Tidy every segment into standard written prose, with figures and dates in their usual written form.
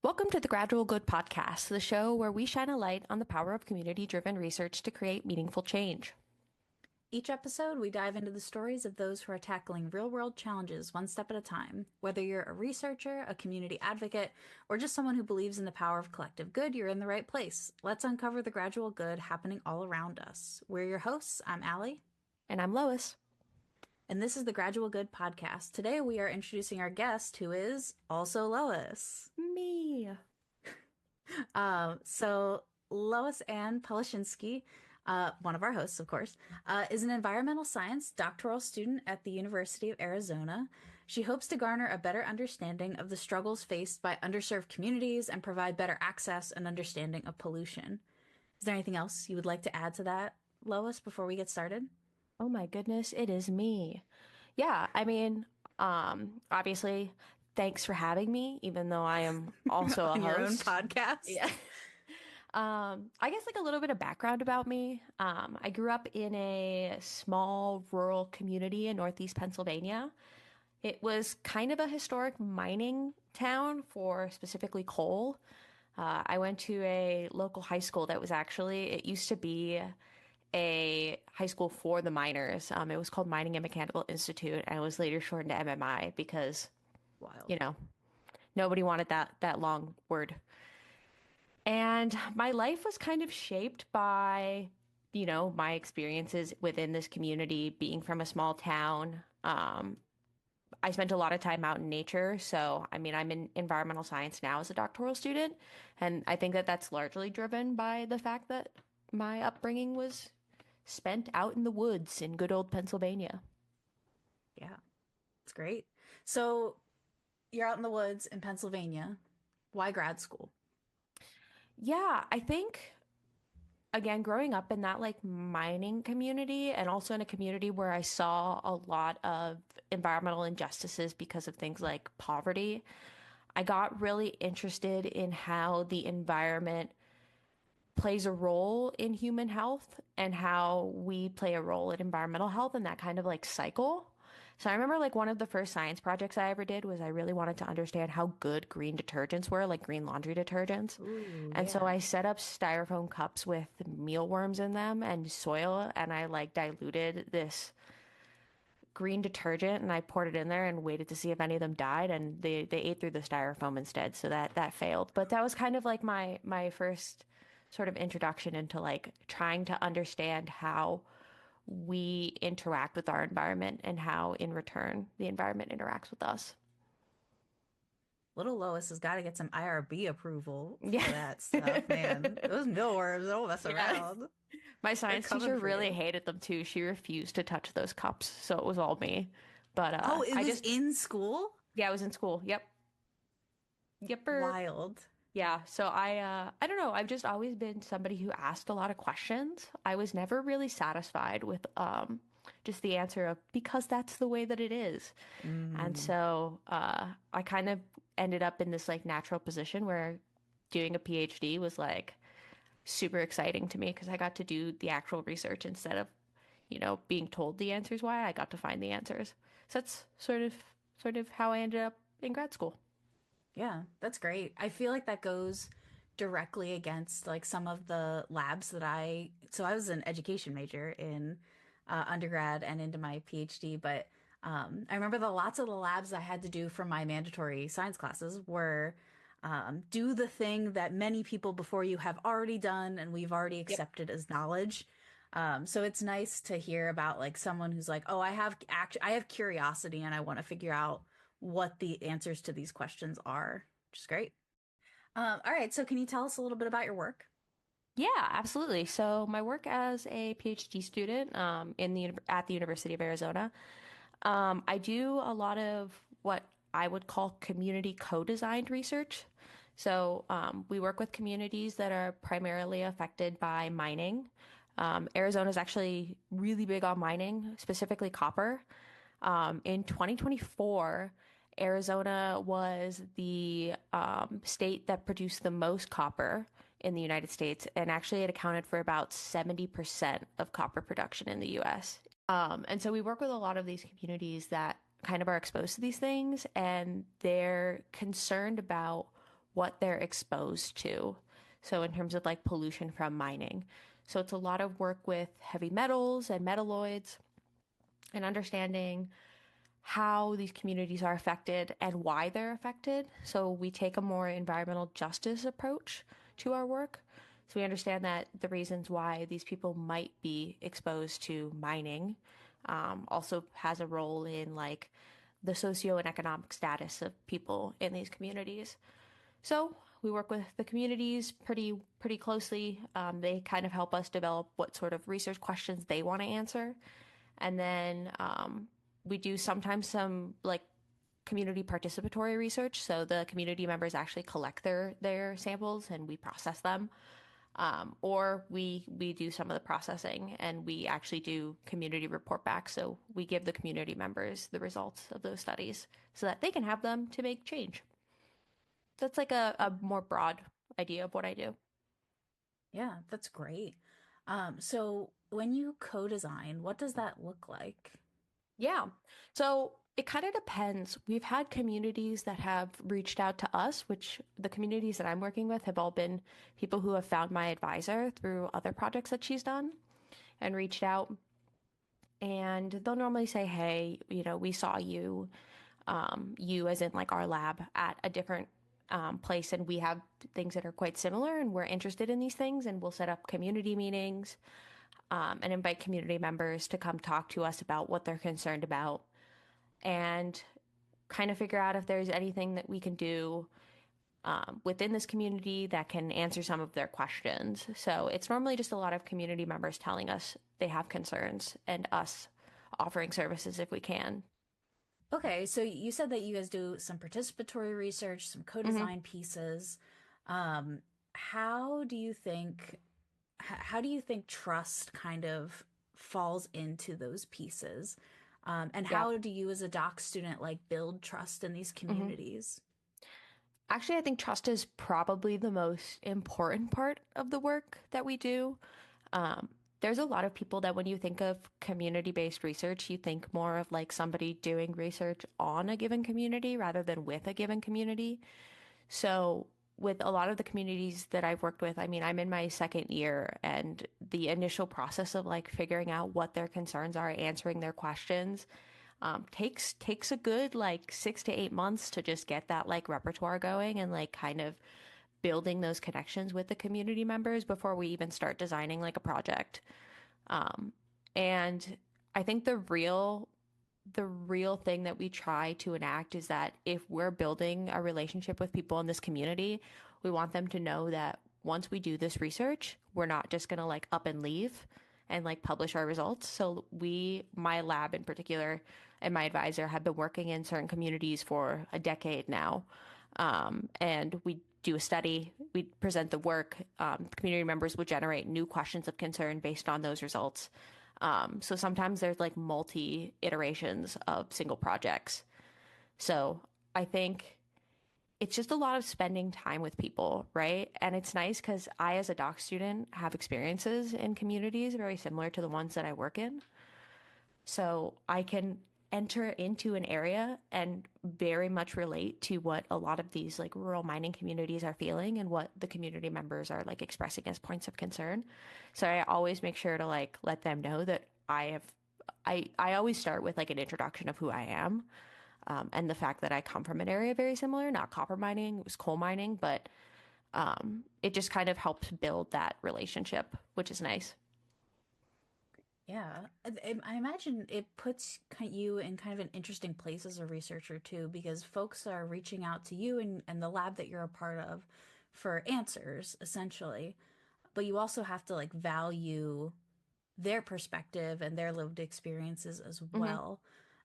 Welcome to the Gradual Good Podcast, the show where we shine a light on the power of community-driven research to create meaningful change. Each episode, we dive into the stories of those who are tackling real-world challenges one step at a time. Whether you're a researcher, a community advocate, or just someone who believes in the power of collective good, you're in the right place. Let's uncover the gradual good happening all around us. We're your hosts. I'm Allie. And I'm Lois. And this is the Gradual Good Podcast. Today, we are introducing our guest, who is also Lois. Me. So Lois Polashenski, one of our hosts, of course, is an environmental science doctoral student at the University of Arizona. She hopes to garner a better understanding of the struggles faced by underserved communities and provide better access and understanding of pollution. Is there anything else you would like to add to that, Lois, before we get started? Oh my goodness, it is me. Yeah, obviously, thanks for having me, even though I am also a On your own host. podcast? Yeah. I guess like a little bit of background about me. I grew up in a small rural community in Northeast Pennsylvania. It was kind of a historic mining town for specifically coal. I went to a local high school that was actually, it used to be a high school for the miners. It was called Mining and Mechanical Institute, and it was later shortened to MMI because, Wild. you know, nobody wanted that long word. And my life was kind of shaped by, my experiences within this community, being from a small town. I spent a lot of time out in nature. So, I'm in environmental science now as a doctoral student. And I think that that's largely driven by the fact that my upbringing was spent out in the woods in good old Pennsylvania. Yeah, it's great. So you're out in the woods in Pennsylvania. Why grad school? Yeah, I think again, growing up in that like mining community and also in a community where I saw a lot of environmental injustices because of things like poverty, I got really interested in how the environment plays a role in human health and how we play a role in environmental health and that kind of like cycle. So I remember like one of the first science projects I ever did was I really wanted to understand how good green detergents were, like green laundry detergents. Ooh, And so yeah. I set up styrofoam cups with mealworms in them and soil, and I like diluted this green detergent and I poured it in there and waited to see if any of them died, and they ate through the styrofoam instead, so that failed. But that was kind of like my first sort of introduction into like trying to understand how we interact with our environment and how in return the environment interacts with us. Little Lois has got to get some IRB approval for Yeah. that stuff, man. Those mealworms don't mess Yeah. around. My They're science coming teacher for really you. hated them too. She refused to touch those cups, so it was all me. But Oh, it I was just in school? yeah, I was in school. Yep. Yepper. Wild. Yeah, so I don't know, I've just always been somebody who asked a lot of questions. I was never really satisfied with just the answer of because that's the way that it is. And Mm. so I kind of ended up in this like natural position where doing a PhD was like super exciting to me because I got to do the actual research instead of, being told the answers why I got to find the answers. So that's sort of how I ended up in grad school. Yeah, that's great. I feel like that goes directly against like some of the labs so I was an education major in undergrad and into my PhD, but I remember lots of the labs I had to do for my mandatory science classes were do the thing that many people before you have already done and we've already Yep. accepted as knowledge. So it's nice to hear about like someone who's like, oh, I have curiosity and I want to figure out what the answers to these questions are, which is great. All right, so can you tell us a little bit about your work? Yeah, absolutely. So my work as a PhD student at the University of Arizona, I do a lot of what I would call community co-designed research. So we work with communities that are primarily affected by mining. Arizona is actually really big on mining, specifically copper. In 2024, Arizona was the state that produced the most copper in the United States, and actually it accounted for about 70% of copper production in the US. And so we work with a lot of these communities that kind of are exposed to these things, and they're concerned about what they're exposed to. So, in terms of like pollution from mining. So, it's a lot of work with heavy metals and metalloids and understanding how these communities are affected and why they're affected. So, we take a more environmental justice approach to our work. So, we understand that the reasons why these people might be exposed to mining also has a role in like the socio and economic status of people in these communities. So we work with the communities pretty closely. They kind of help us develop what sort of research questions they want to answer, and then we do sometimes some like community participatory research. So the community members actually collect their samples and we process them. Or we do some of the processing and we actually do community report back. So we give the community members the results of those studies so that they can have them to make change. That's like a more broad idea of what I do. Yeah, that's great. So when you co-design, what does that look like? Yeah. So it kind of depends. We've had communities that have reached out to us, which the communities that I'm working with have all been people who have found my advisor through other projects that she's done and reached out. And they'll normally say, hey, we saw you, you as in like our lab at a different place, and we have things that are quite similar, and we're interested in these things, and we'll set up community meetings and invite community members to come talk to us about what they're concerned about and kind of figure out if there's anything that we can do within this community that can answer some of their questions. So it's normally just a lot of community members telling us they have concerns and us offering services if we can. Okay, so you said that you guys do some participatory research, some Mm-hmm. co-design pieces. Um, how do you think how do you think trust kind of falls into those pieces? And Yep. how do you as a doc student like build trust in these Mm-hmm. communities? Actually, I think trust is probably the most important part of the work that we do. Um, there's a lot of people that when you think of community-based research, you think more of like somebody doing research on a given community rather than with a given community. So with a lot of the communities that I've worked with, I mean, I'm in my second year and the initial process of like figuring out what their concerns are, answering their questions, takes a good like 6 to 8 months to just get that like repertoire going and like kind of building those connections with the community members before we even start designing like a project. Um, and I think the real thing that we try to enact is that if we're building a relationship with people in this community, we want them to know that once we do this research, we're not just going to like up and leave and like publish our results. So my lab in particular, and my advisor have been working in certain communities for a decade now. And we do a study, we present the work, community members would generate new questions of concern based on those results. So sometimes there's like multi iterations of single projects. So I think it's just a lot of spending time with people, right? And it's nice because I, as a doc student, have experiences in communities very similar to the ones that I work in. So I can enter into an area and very much relate to what a lot of these like rural mining communities are feeling and what the community members are like expressing as points of concern. So I always make sure to like let them know that I always start with like an introduction of who I am, and the fact that I come from an area very similar, not copper mining, it was coal mining, but it just kind of helps build that relationship, which is nice. Yeah, I imagine it puts you in kind of an interesting place as a researcher too, because folks are reaching out to you and the lab that you're a part of for answers, essentially. But you also have to like value their perspective and their lived experiences as Mm-hmm. well.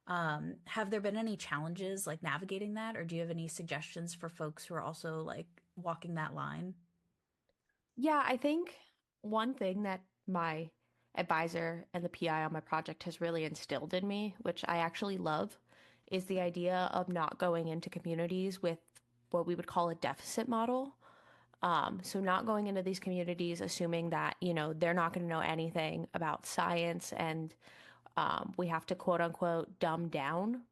Have there been any challenges like navigating that, or do you have any suggestions for folks who are also like walking that line? Yeah, I think one thing that my advisor and the PI on my project has really instilled in me, which I actually love, is the idea of not going into communities with what we would call a deficit model. So not going into these communities assuming that, they're not going to know anything about science and we have to quote unquote dumb down,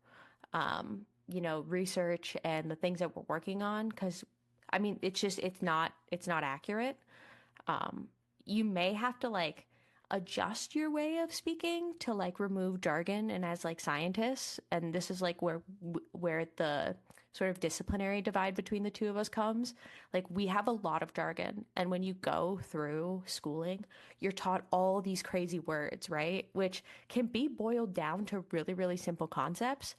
research and the things that we're working on because I mean, it's not accurate. Um, you may have to like adjust your way of speaking to like remove jargon and as like scientists, and this is like where the sort of disciplinary divide between the two of us comes. Like we have a lot of jargon, and when you go through schooling, you're taught all these crazy words, right? Which can be boiled down to really, really simple concepts,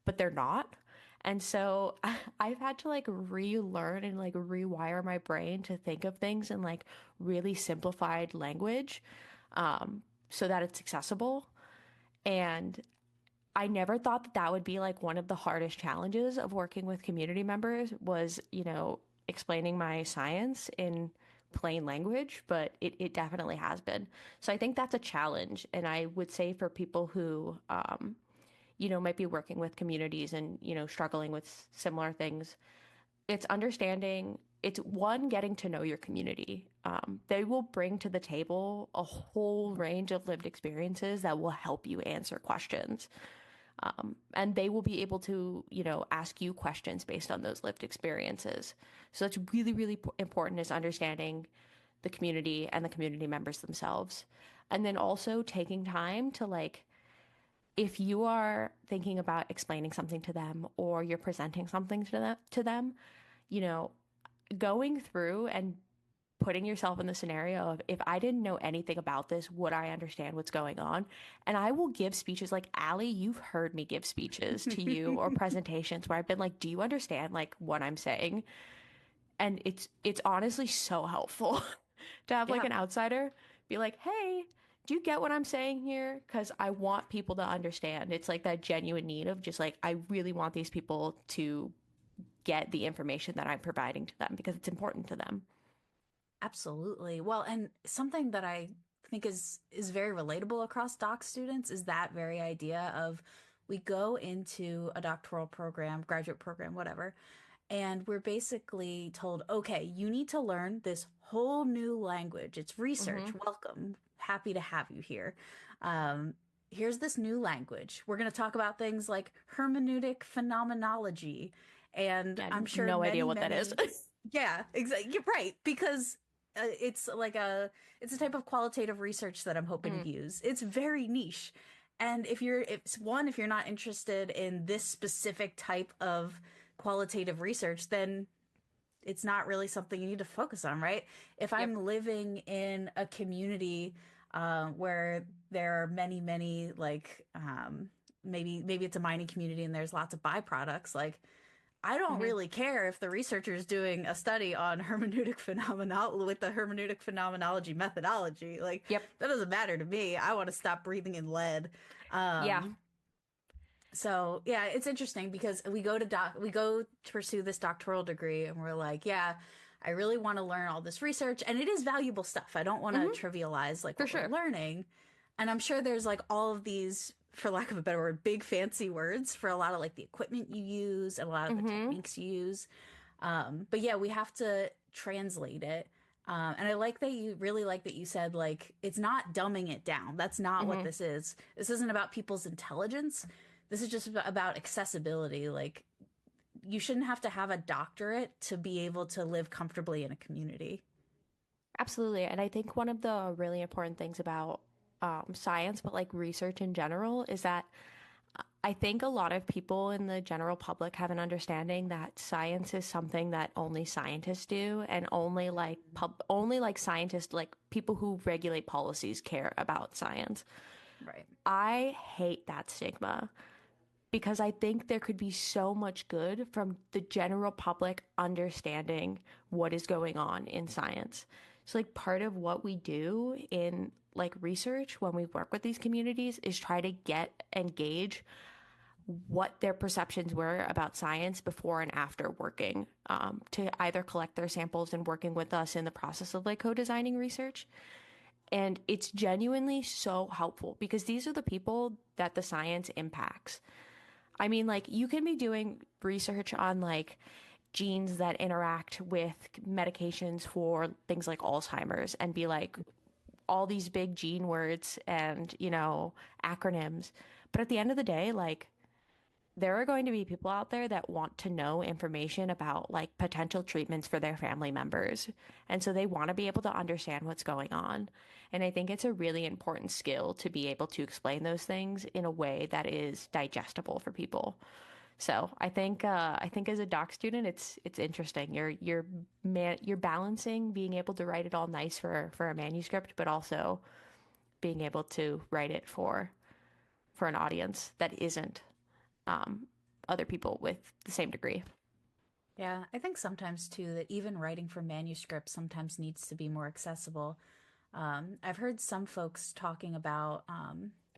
but they're not. And so I've had to like relearn and like rewire my brain to think of things in like really simplified language, so that it's accessible. And I never thought that that would be like one of the hardest challenges of working with community members was, explaining my science in plain language, but it definitely has been. So I think that's a challenge. And I would say for people who, might be working with communities and, struggling with similar things. It's understanding, it's one, getting to know your community. They will bring to the table a whole range of lived experiences that will help you answer questions. And they will be able to, ask you questions based on those lived experiences. So that's really, really important is understanding the community and the community members themselves. And then also taking time to like if you are thinking about explaining something to them or you're presenting something to them, you know, going through and putting yourself in the scenario of if I didn't know anything about this, would I understand what's going on? And I will give speeches like Allie, you've heard me give speeches to you or presentations where I've been like, do you understand like what I'm saying? And it's honestly so helpful to have like Yeah, an outsider be like, "Hey, do you get what I'm saying here?" Because I want people to understand. It's like that genuine need of just like I really want these people to get the information that I'm providing to them because it's important to them. absolutely. Well, and something that I think is very relatable across doc students is that very idea of we go into a doctoral program, graduate program, whatever, and we're basically told, okay, you need to learn this whole new language. It's research. Mm-hmm. Welcome. Happy to have you here. Um, Here's this new language. We're going to talk about things like hermeneutic phenomenology. And Yeah, I'm sure no idea many, what that is. many, yeah, exactly. You're right. Because it's like it's a type of qualitative research that I'm hoping Mm, to use. It's very niche. And if you're not interested in this specific type of qualitative research, then it's not really something you need to focus on, right? If yep. I'm living in a community where there are many, many maybe it's a mining community and there's lots of byproducts, like I don't Mm-hmm. really care if the researcher is doing a study on hermeneutic phenomenology with the hermeneutic phenomenology methodology. Like Yep. that doesn't matter to me. I want to stop breathing in lead. Yeah. Um, so yeah, it's interesting because we go to pursue this doctoral degree and we're like, yeah, I really want to learn all this research and it is valuable stuff. I don't want to Mm-hmm. trivialize like For what we're sure. learning. And I'm sure there's like all of these, for lack of a better word, big fancy words for a lot of like the equipment you use and a lot of the Mm-hmm. techniques you use. But yeah, we have to translate it. And I like that you really like that you said like it's not dumbing it down. That's not what Mm-hmm. this is. This isn't about people's intelligence. This is just about accessibility. Like you shouldn't have to have a doctorate to be able to live comfortably in a community. Absolutely. And I think one of the really important things about science, but like research in general, is that I think a lot of people in the general public have an understanding that science is something that only scientists do and only like scientists, like people who regulate policies care about science. Right. I hate that stigma because I think there could be so much good from the general public understanding what is going on in science. So, like, part of what we do in like research when we work with these communities is try to get and gauge what their perceptions were about science before and after working, to either collect their samples and working with us in the process of like co-designing research. And it's genuinely so helpful because these are the people that the science impacts. I mean, like, you can be doing research on like genes that interact with medications for things like Alzheimer's and be like all these big gene words and, acronyms. But at the end of the day, like, there are going to be people out there that want to know information about like potential treatments for their family members. And so they want to be able to understand what's going on. And I think it's a really important skill to be able to explain those things in a way that is digestible for people. So I think as a doc student, it's interesting. You're balancing being able to write it all nice for a manuscript, but also being able to write it for an audience that isn't um, other people with the same degree. Yeah, I think sometimes too that even writing for manuscripts sometimes needs to be more accessible. I've heard some folks talking about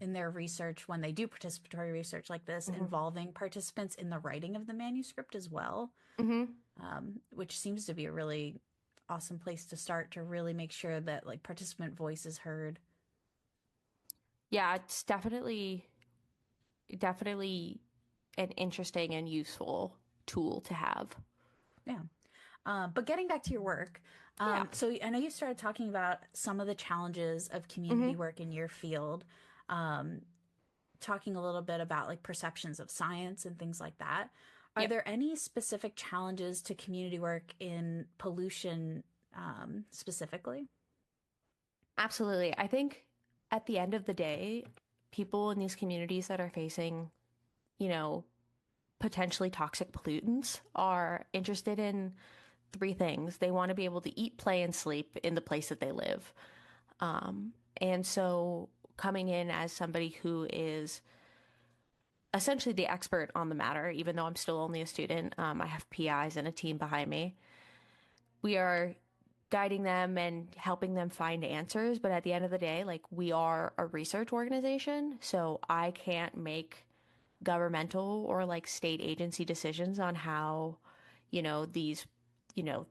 in their research when they do participatory research like this, Hmm. involving participants in the writing of the manuscript as well, Hmm. which seems to be a really awesome place to start to really make sure that like participant voice is heard. Yeah, it's definitely an interesting and useful tool to have. Yeah. But getting back to your work, Yeah. so I know you started talking about some of the challenges of community Hmm. work in your field, talking a little bit about like perceptions of science and things like that. Are Yeah. there any specific challenges to community work in pollution, specifically? Absolutely. I think at the end of the day, people in these communities that are facing, you know, potentially toxic pollutants are interested in three things. They want to be able to eat, play, and sleep in the place that they live. And so coming in as somebody who is essentially the expert on the matter, even though I'm still only a student, I have PIs and a team behind me. We are guiding them and helping them find answers. But at the end of the day, like we are a research organization, so I can't make governmental or like state agency decisions on how, these, you know,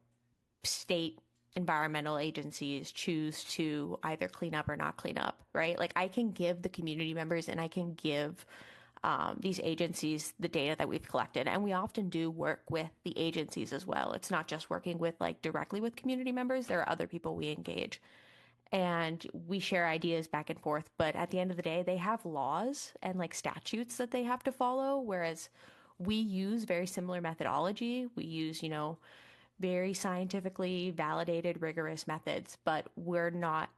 state environmental agencies choose to either clean up or not clean up, right? Like I can give the community members and I can give these agencies the data that we've collected. And we often do work with the agencies as well. It's not just working with like directly with community members, there are other people we engage and we share ideas back and forth. But at the end of the day, they have laws and like statutes that they have to follow, whereas we use very similar methodology. We use, very scientifically validated, rigorous methods, but we're not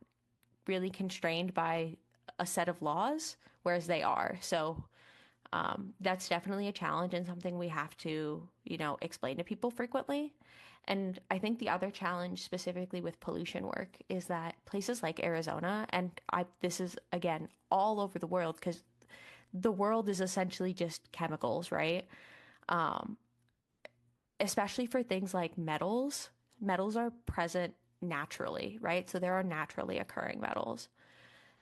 really constrained by a set of laws, whereas they are. So that's definitely a challenge and something we have to, explain to people frequently. And I think the other challenge specifically with pollution work is that places like Arizona, and this is again all over the world because the world is essentially just chemicals, right? Especially for things like metals, metals are present naturally, right? So there are naturally occurring metals.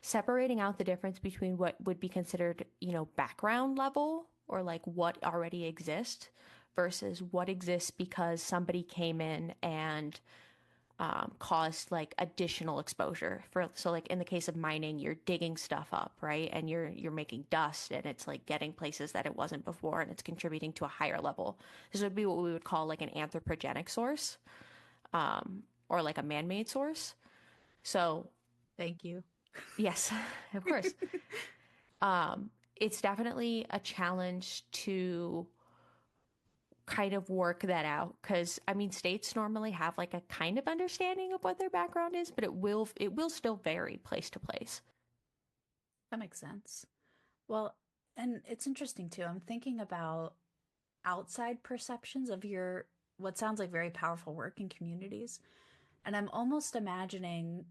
Separating out the difference between what would be considered, background level or like what already exists versus what exists because somebody came in and caused like additional exposure for so like in the case of mining you're digging stuff up right and you're making dust and it's like getting places that it wasn't before and it's contributing to a higher level. This would be what we would call like an anthropogenic source or like a man-made source. So Thank you. yes, of course. It's definitely a challenge to kind of work that out because I mean states normally have like a kind of understanding of what their background is, but it will still vary place to place. That makes sense. Well, and it's interesting too. I'm thinking about outside perceptions of your what sounds like very powerful work in communities. And I'm almost imagining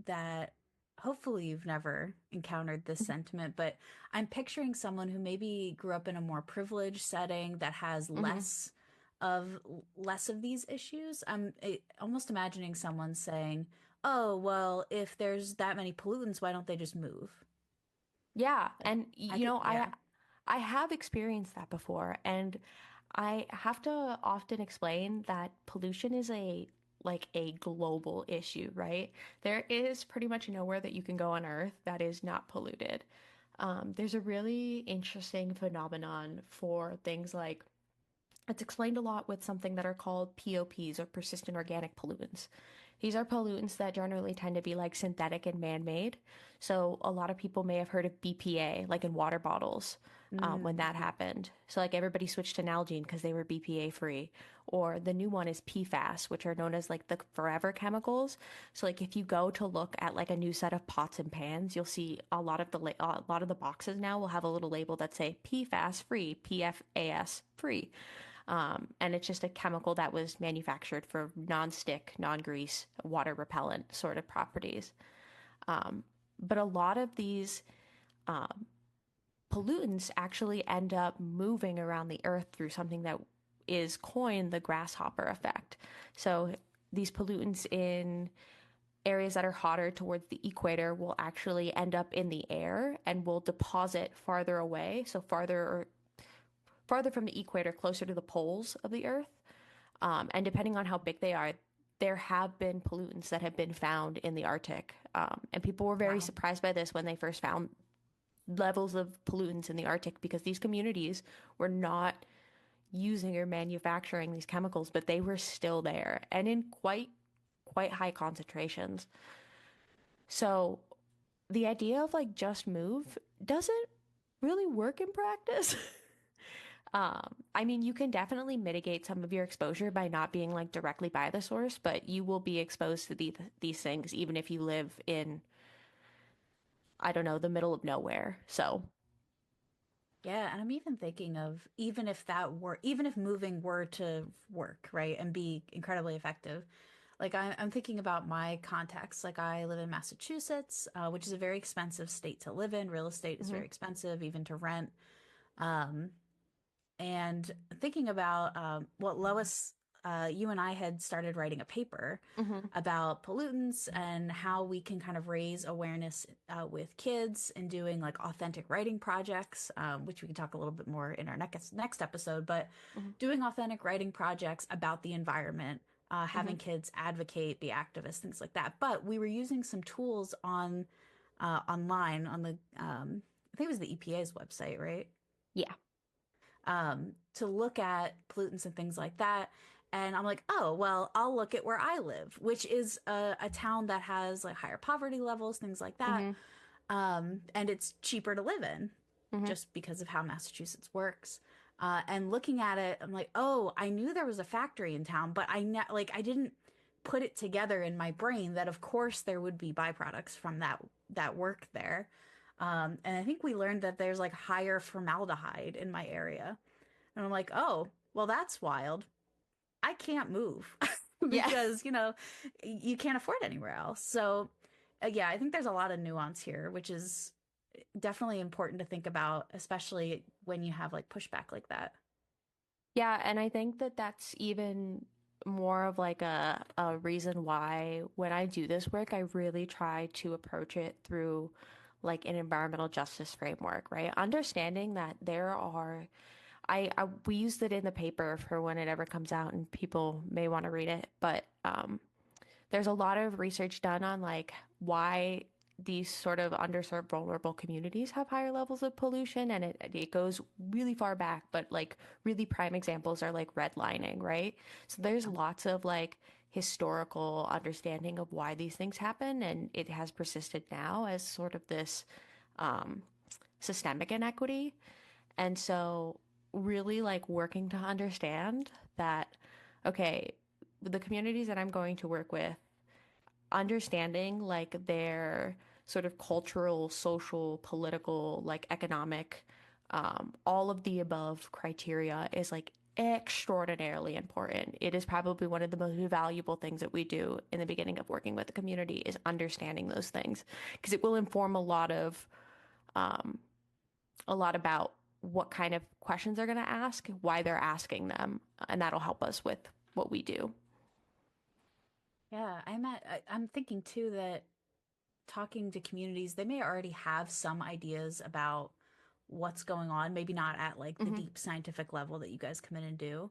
that hopefully you've never encountered this sentiment, but I'm picturing someone who maybe grew up in a more privileged setting that has Hmm. of less of these issues. Almost imagining someone saying, "Oh, well, if there's that many pollutants, why don't they just move?" Yeah, Like and I could, yeah, I have experienced that before, and I have to often explain that pollution is a like a global issue, right? There is pretty much nowhere that you can go on Earth that is not polluted. There's a really interesting phenomenon for things like it's explained a lot with something that are called POPs or persistent organic pollutants. These are pollutants that generally tend to be like synthetic and man-made. So a lot of people may have heard of BPA, like in water bottles, when that Mm-hmm. happened. So like everybody switched to Nalgene because they were BPA free. Or the new one is PFAS, which are known as like the forever chemicals. So like if you go to look at like a new set of pots and pans, you'll see a lot of the boxes now will have a little label that say PFAS free, PFAS free. And it's just a chemical that was manufactured for non-stick, non-grease, water repellent sort of properties. But a lot of these pollutants actually end up moving around the earth through something that is coined the grasshopper effect. So these pollutants in areas that are hotter towards the equator will actually end up in the air and will deposit farther away, so farther from the equator, closer to the poles of the earth. And depending on how big they are, there have been pollutants that have been found in the Arctic. And people were very Wow. surprised by this when they first found levels of pollutants in the Arctic because these communities were not using or manufacturing these chemicals, but they were still there and in quite high concentrations. So the idea of like just move doesn't really work in practice. I mean, you can definitely mitigate some of your exposure by not being like directly by the source, but you will be exposed to these things even if you live in, I don't know, the middle of nowhere. So, Yeah, and I'm even thinking of even if moving were to work, right, and be incredibly effective. Like I'm thinking about my context. Like I live in Massachusetts, which is a very expensive state to live in. Real estate is mhm, very expensive, even to rent. And thinking about what Lois, you and I had started writing a paper mhm, about pollutants and how we can kind of raise awareness with kids and doing like authentic writing projects, which we can talk a little bit more in our next episode. But mhm, doing authentic writing projects about the environment, having mhm. kids advocate, be activists, things like that. But we were using some tools online on the I think it was the EPA's website, right? Yeah. To look at pollutants and things like that. And I'm like, oh, well, I'll look at where I live, which is a town that has like higher poverty levels, things like that. Mhm, And it's cheaper to live in mhm. just because of how Massachusetts works. And looking at it, I'm like, oh, I knew there was a factory in town, but I didn't put it together in my brain that of course there would be byproducts from that work there. And I think we learned that there's like higher formaldehyde in my area. And I'm like, oh, well, that's wild. I can't move Yeah. because, you can't afford anywhere else. So, yeah, I think there's a lot of nuance here, which is definitely important to think about, especially when you have like pushback like that. Yeah, and I think that that's even more of like a reason why when I do this work, I really try to approach it through like an environmental justice framework, right? Understanding that there are I we used it in the paper for when it ever comes out and people may want to read it, but there's a lot of research done on like why these sort of underserved vulnerable communities have higher levels of pollution and it goes really far back, but like really prime examples are like redlining, right? So there's lots of like historical understanding of why these things happen and it has persisted now as sort of this systemic inequity. And so really like working to understand that okay, the communities that I'm going to work with understanding like their sort of cultural, social, political, like economic, all of the above criteria is like extraordinarily important. It is probably one of the most valuable things that we do in the beginning of working with the community is understanding those things because it will inform a lot about what kind of questions they're going to ask, why they're asking them, and that'll help us with what we do. Yeah, I'm thinking too that talking to communities, they may already have some ideas about what's going on, maybe not at like the Hmm. deep scientific level that you guys come in and do.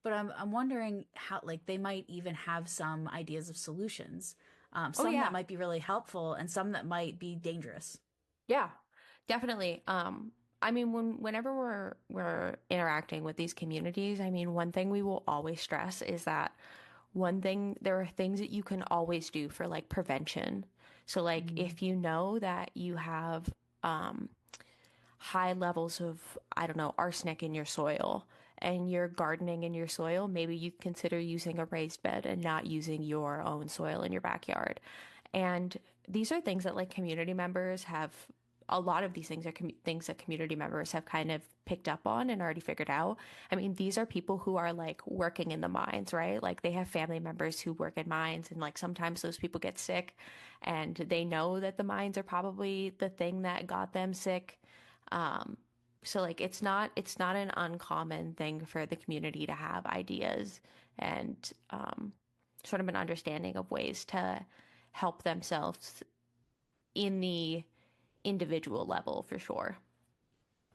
But I'm wondering how like they might even have some ideas of solutions. Oh Some that yeah. might be really helpful and some that might be dangerous. Yeah, definitely. I mean, whenever we're interacting with these communities, I mean, one thing we will always stress is that there are things that you can always do for like prevention. So like Mm, if you know that you have um, high levels of, I don't know, arsenic in your soil and you're gardening in your soil, maybe you consider using a raised bed and not using your own soil in your backyard. And these are things that like community members have, a lot of these things are things that community members have kind of picked up on and already figured out. I mean, these are people who are like working in the mines, right? Like they have family members who work in mines, and like sometimes those people get sick and they know that the mines are probably the thing that got them sick. Um, so like it's not an uncommon thing for the community to have ideas and sort of an understanding of ways to help themselves in the individual level for sure.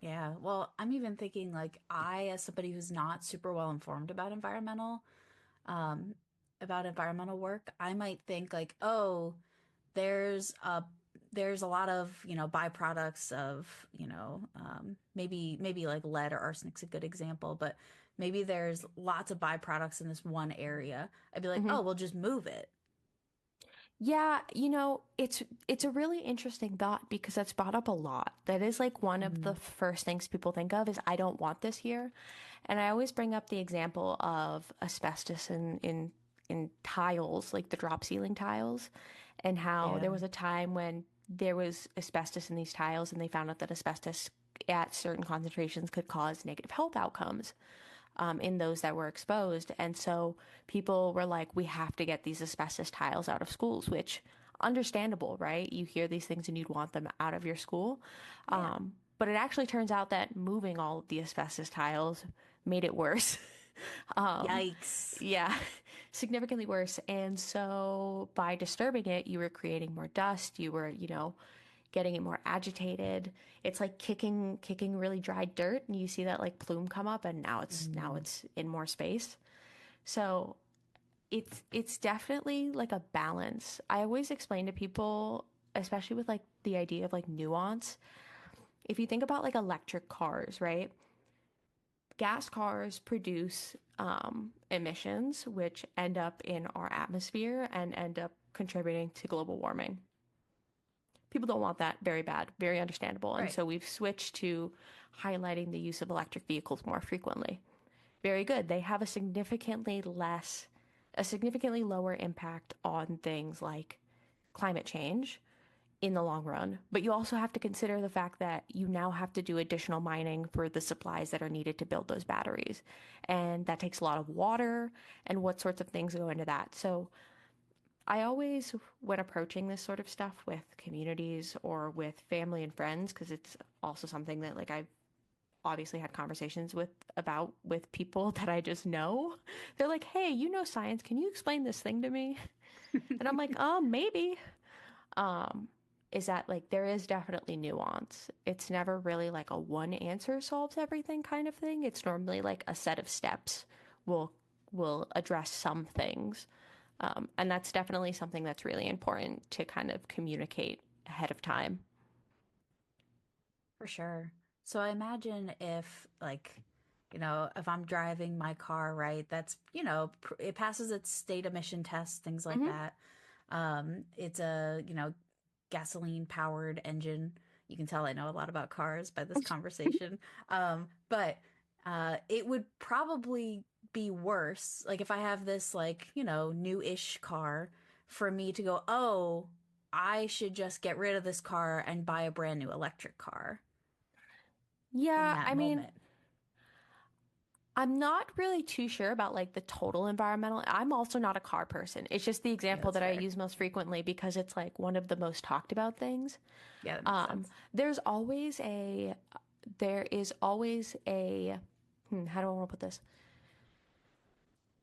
yeah. Well, I'm even thinking like I, as somebody who's not super well informed um, about environmental work, I might think like, oh, there's a there's a lot of, byproducts of, maybe like lead or arsenic's a good example, but maybe there's lots of byproducts in this one area. I'd be like, Hmm. oh, we'll just move it. Yeah, it's a really interesting thought because that's brought up a lot. That is like one of the Mm, first things people think of is I don't want this here. And I always bring up the example of asbestos in tiles, like the drop ceiling tiles, and how there yeah. was a time when there was asbestos in these tiles and they found out that asbestos at certain concentrations could cause negative health outcomes in those that were exposed. And so people were like, we have to get these asbestos tiles out of schools, which understandable, right? You hear these things and you'd want them out of your school. Yeah. But it actually turns out that moving all of the asbestos tiles made it worse. um, Yikes. yeah, significantly worse. And so by disturbing it, you were creating more dust. You were, getting it more agitated. It's like kicking really dry dirt and you see that like plume come up and now Mm, it's in more space. So it's definitely like a balance. I always explain to people, especially with like the idea of like nuance. If you think about like electric cars, right? Gas cars produce emissions which end up in our atmosphere and end up contributing to global warming. People don't want that very bad, very understandable. And right. so we've switched to highlighting the use of electric vehicles more frequently. Very good. They have a significantly lower impact on things like climate change in the long run. But you also have to consider the fact that you now have to do additional mining for the supplies that are needed to build those batteries. And that takes a lot of water and what sorts of things go into that. So I always, when approaching this sort of stuff with communities or with family and friends, because it's also something that like I've obviously had conversations with people that I just know. They're like, "Hey, you know science. Can you explain this thing to me?" And I'm like, maybe." Um, is that like there is definitely nuance. It's never really like a one answer solves everything kind of thing. It's normally like a set of steps will will address some things. And that's definitely something that's really important to kind of communicate ahead of time. For sure. So I imagine if like, if I'm driving my car, right, that's, it passes its state emission tests, things like Hmm. that. It's a, gasoline powered engine. You can tell I know a lot about cars by this conversation. But it would probably be worse, like if I have this like, new-ish car for me to go, oh, I should just get rid of this car and buy a brand new electric car in Yeah, that I mean, moment. I'm not really too sure about like the total environmental. I'm also not a car person. It's just the Yeah, example that's that I fair. use most frequently because it's like one of the most talked about things. Yeah, that makes Um, sense. there's always a, there is always a, how do I want to put this?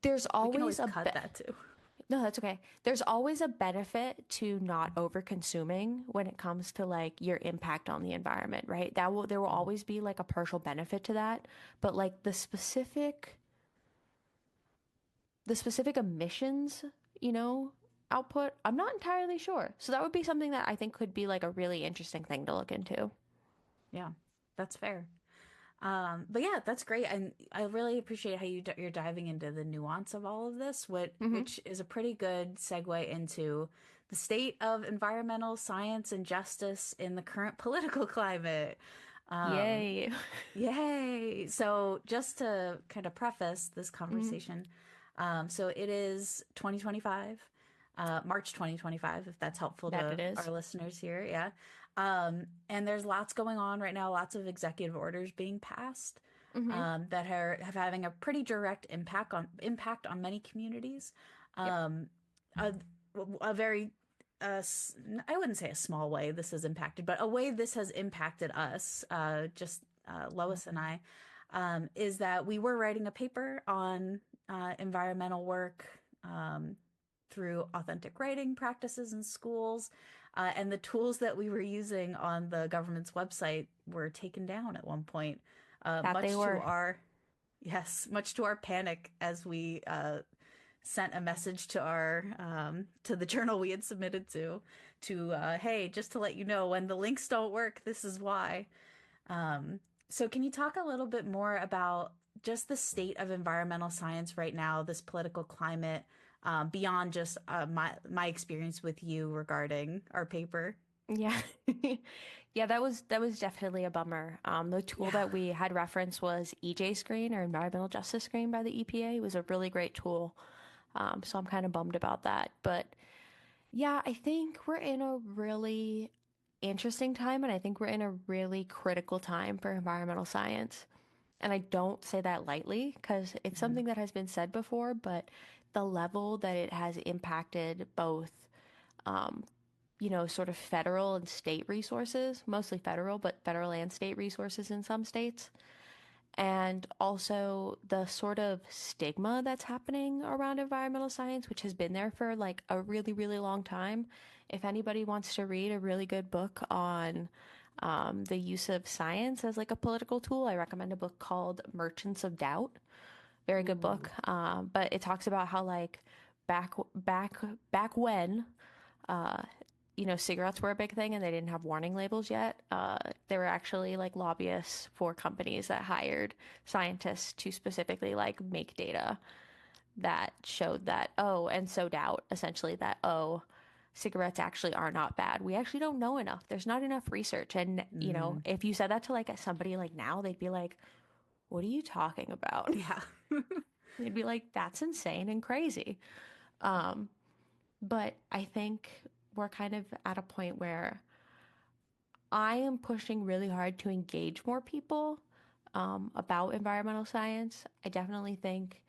There's We can always always a cut that too. No, that's okay. There's always a benefit to not over consuming when it comes to like your impact on the environment, right? There will always be like a partial benefit to that, but like the specific emissions, you know, output, I'm not entirely sure. So that would be something that I think could be like a really interesting thing to look into. Yeah, that's fair. But yeah, that's great. And I really appreciate how you're diving into the nuance of all of this, Hmm. which is a pretty good segue into the state of environmental science and justice in the current political climate. Um, Yay. Yay! So just to kind of preface this Mhm. conversation, so it is 2025, March 2025, if that's helpful That to it our is. listeners here. Yeah. And there's lots going on right now, lots of executive orders being passed Hmm. that are have having a pretty direct impact on many communities. Yep. Um, a, a very I wouldn't say a small way this has impacted, but a way this has impacted us, just Lois and I, is that we were writing a paper on environmental work through authentic writing practices in schools. And the tools that we were using on the government's website were taken down at one point, That they were. much to our panic as we sent a message to our to the journal we had submitted to hey, just to let you know when the links don't work, this is why. So can you talk a little bit more about just the state of environmental science right now, this political climate, beyond just my experience with you regarding our paper? Yeah. Yeah, that was definitely a bummer. The tool Yeah. that we had referenced was EJ Screen or Environmental Justice Screen by the EPA. It was a really great tool. So I'm kind of bummed about that. But yeah, I think we're in a really interesting time, and I think we're in a really critical time for environmental science. And I don't say that lightly because it's Mhm. something that has been said before, but the level that it has impacted both, um, sort of federal and state resources, mostly federal, but federal and state resources in some states, and also the sort of stigma that's happening around environmental science, which has been there for like a really, really long time. If anybody wants to read a really good book on the use of science as like a political tool, I recommend a book called Merchants of Doubt. Very good Ooh. book. But it talks about how like back back back when uh, cigarettes were a big thing and they didn't have warning labels yet. There were actually like lobbyists for companies that hired scientists to specifically like make data that showed that, oh, and so doubt essentially that, oh, cigarettes actually are not bad. We actually don't know enough. There's not enough research. And, Mm. if you said that to like somebody like now, they'd be like, what are you talking about? Yeah. They'd be like, that's insane and crazy. Um, but I think we're kind of at a point where I am pushing really hard to engage more people about environmental science. I definitely think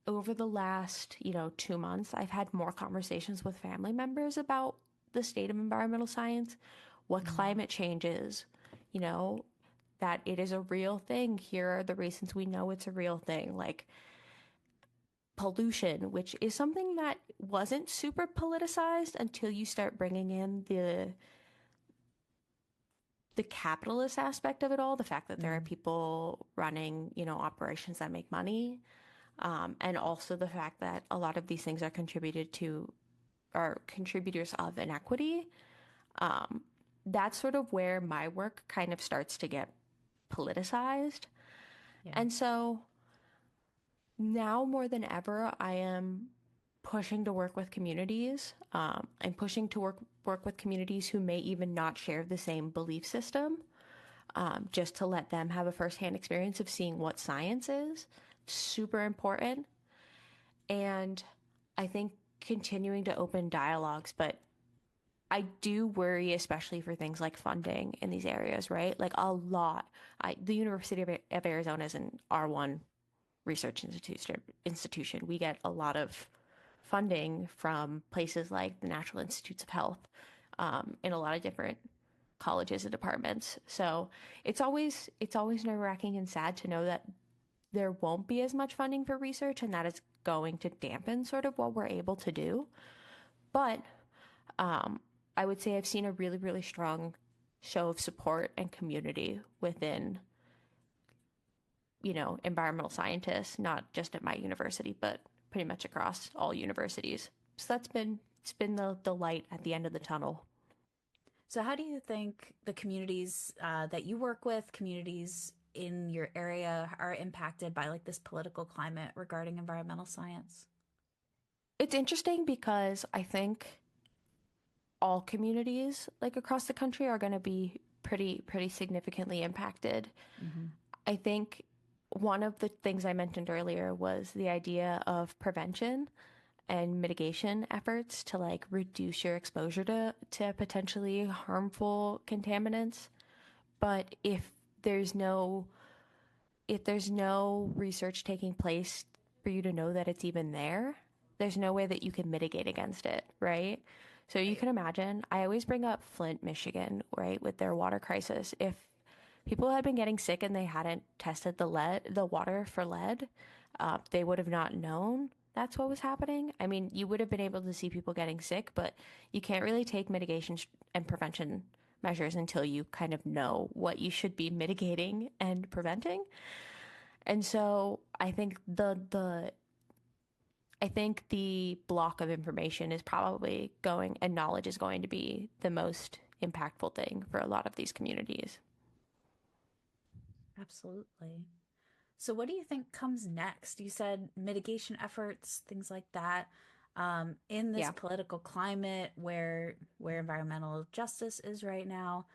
over the last, 2 months, I've had more conversations with family members about the state of environmental science, what Mm. climate change is, you know, that it is a real thing. Here are the reasons we know it's a real thing, like pollution, which is something that wasn't super politicized until you start bringing in the capitalist aspect of it all, the fact that there are Mm. people running, operations that make money, and also the fact that a lot of these things are contributed to are contributors of inequity. Um, that's sort of where my work kind of starts to get politicized. Yeah. And so now more than ever, I am pushing to work with communities. I'm pushing to work with communities who may even not share the same belief system, just to let them have a firsthand experience of seeing what science is. Super important. And I think continuing to open dialogues, but I do worry, especially for things like funding in these areas, right? Like a lot. The University of Arizona is an R1 research institution. We get a lot of funding from places like the Natural Institutes of Health, in a lot of different colleges and departments. So it's always nerve-wracking and sad to know that there won't be as much funding for research and that is going to dampen sort of what we're able to do. But um, I would say I've seen a really, really strong show of support and community within, environmental scientists, not just at my university, but pretty much across all universities. So it's been the light at the end of the tunnel. So how do you think the communities that you work with, communities in your area are impacted by like this political climate regarding environmental science? It's interesting because I think all communities like across the country are going to be pretty significantly impacted. Hmm. I think one of the things I mentioned earlier was the idea of prevention and mitigation efforts to like reduce your exposure to potentially harmful contaminants. But there's no if there's no research taking place for you to know that it's even there, there's no way that you can mitigate against it, right? So you Right. can imagine, I always bring up Flint, Michigan, right, with their water crisis. If people had been getting sick and they hadn't tested the water for lead, they would have not known that's what was happening. I mean, you would have been able to see people getting sick, but you can't really take mitigation and prevention measures until you kind of know what you should be mitigating and preventing. And so I think the block of information is probably going and knowledge is going to be the most impactful thing for a lot of these communities. Absolutely. So, what do you think comes next? You said mitigation efforts, things like that. In this Yeah. political climate where environmental justice is right now,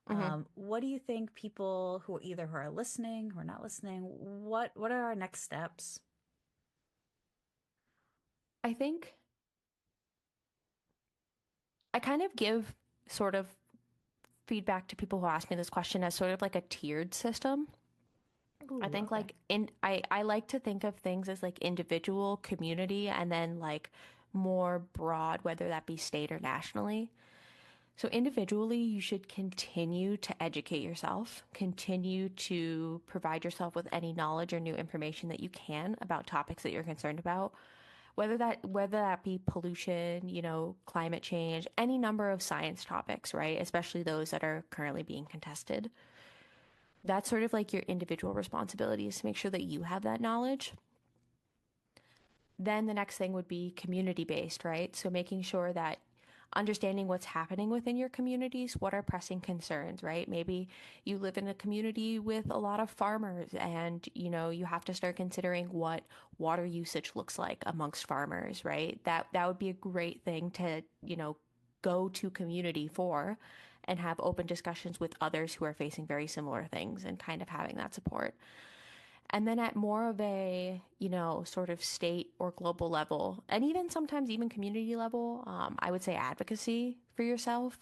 Hmm. what do you think people who are listening, who are not listening, what are our next steps? I think I kind of give sort of feedback to people who ask me this question as sort of like a tiered system. I Ooh, think okay. I like to think of things as like individual, community, and then like more broad, whether that be state or nationally. So individually, you should continue to educate yourself, continue to provide yourself with any knowledge or new information that you can about topics that you're concerned about, whether that be pollution, climate change, any number of science topics, right? Especially those that are currently being contested. That's sort of like your individual responsibilities to make sure that you have that knowledge. Then the next thing would be community based, right? So making sure that understanding what's happening within your communities, what are pressing concerns, right? Maybe you live in a community with a lot of farmers and, you have to start considering what water usage looks like amongst farmers, right? That would be a great thing to, go to community for and have open discussions with others who are facing very similar things and kind of having that support. And then at more of a, sort of state or global level, and even sometimes even community level, I would say advocacy for yourself,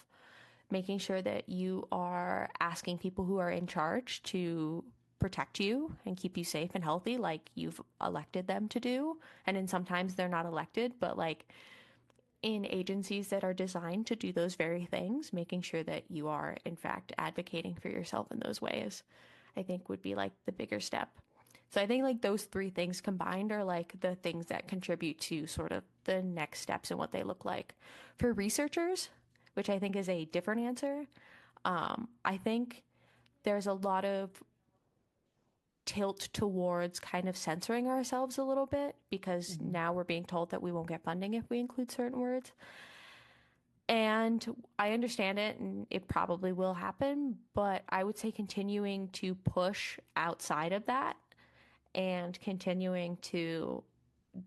making sure that you are asking people who are in charge to protect you and keep you safe and healthy like you've elected them to do. And then sometimes they're not elected, but like in agencies that are designed to do those very things, making sure that you are, in fact, advocating for yourself in those ways, I think would be like the bigger step. So I think like those three things combined are like the things that contribute to sort of the next steps and what they look like. For researchers, which I think is a different answer, I think there's a lot of tilt towards kind of censoring ourselves a little bit because Hmm. now we're being told that we won't get funding if we include certain words. And I understand it, and it probably will happen, but I would say continuing to push outside of that and continuing to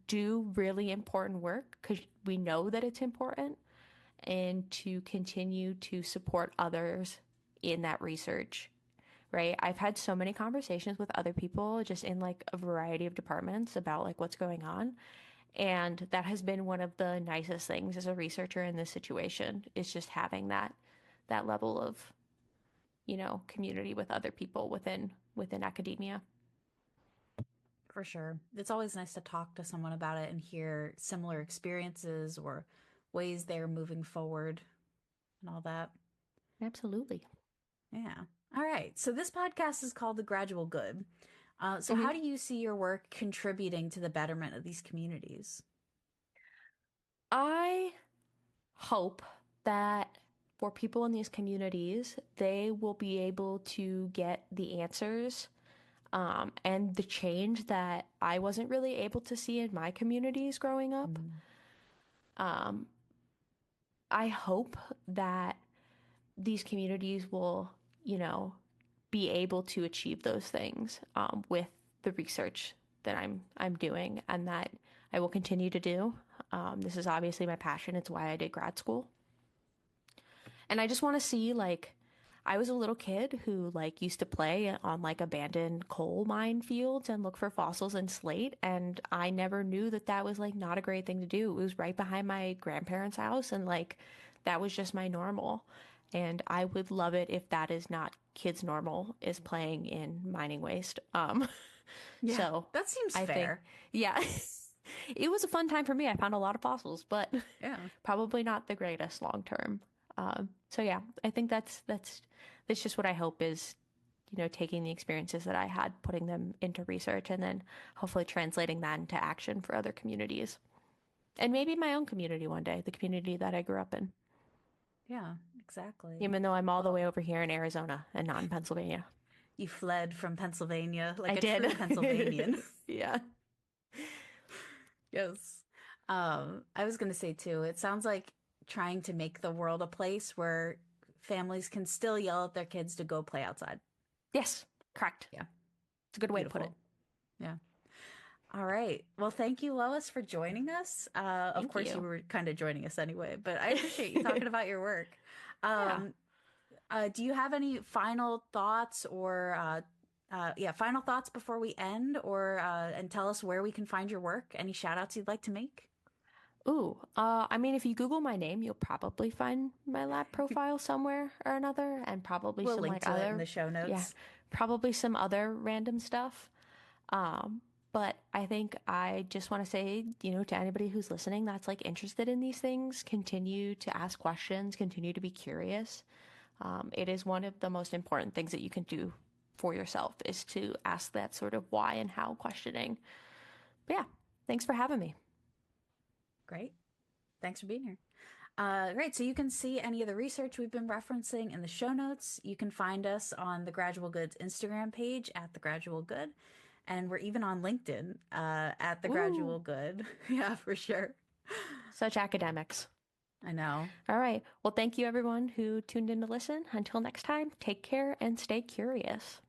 do really important work because we know that it's important and to continue to support others in that research, right? I've had so many conversations with other people just in like a variety of departments about like what's going on. And that has been one of the nicest things as a researcher in this situation is just having that level of, community with other people within academia. For sure. It's always nice to talk to someone about it and hear similar experiences or ways they're moving forward and all that. Absolutely. Yeah. All right. So this podcast is called The Gradual Good. So how do Hmm. you see your work contributing to the betterment of these communities? I hope that for people in these communities, they will be able to get the answers and the change that I wasn't really able to see in my communities growing up. Mm. Um, I hope that these communities will, you know, be able to achieve those things with the research that I'm doing and that I will continue to do. This is obviously my passion. It's why I did grad school. And I just want to see like I was a little kid who like used to play on like abandoned coal mine fields and look for fossils in slate, and I never knew that that was like not a great thing to do. It was right behind my grandparents' house, and like that was just my normal. And I would love it if that is not kids' normal, is playing in mining waste. Yeah, So that seems I think, fair. yeah, it was a fun time for me. I found a lot of fossils, but Yeah. probably not the greatest long term. So yeah, I think that's just what I hope is, taking the experiences that I had, putting them into research, and then hopefully translating that into action for other communities. And maybe my own community one day, the community that I grew up in, Yeah, exactly. even though I'm all the way Well, over here in Arizona and not in Pennsylvania. you fled from Pennsylvania like I a true did. Pennsylvanian. Yeah. Yes. I was going to say too, it sounds like trying to make the world a place where families can still yell at their kids to go play outside. Yes, correct. Yeah, It's a good way to put it. beautiful. Yeah. All right. Well, thank you, Lois, for joining us. Of Thank course, you you. were kind of joining us anyway, but I appreciate you talking about your work. Yeah. Um, do you have any final thoughts or yeah, final thoughts before we end, or and tell us where we can find your work? Any shout outs you'd like to make? Ooh, I mean, if you Google my name, you'll probably find my lab profile somewhere or another, and probably We'll some link like to it in other, the show yeah, notes. probably some other random stuff. But I think I just want to say, to anybody who's listening that's like interested in these things, continue to ask questions, continue to be curious. It is one of the most important things that you can do for yourself is to ask that sort of why and how questioning. But yeah, thanks for having me. Great. Thanks for being here. Great. So you can see any of the research we've been referencing in the show notes. You can find us on the Gradual Goods Instagram page at the Gradual Good. And we're even on LinkedIn at the Woo! Gradual Good. Yeah, for sure. Such academics. I know. All right. Well, thank you everyone who tuned in to listen. Until next time, take care and stay curious.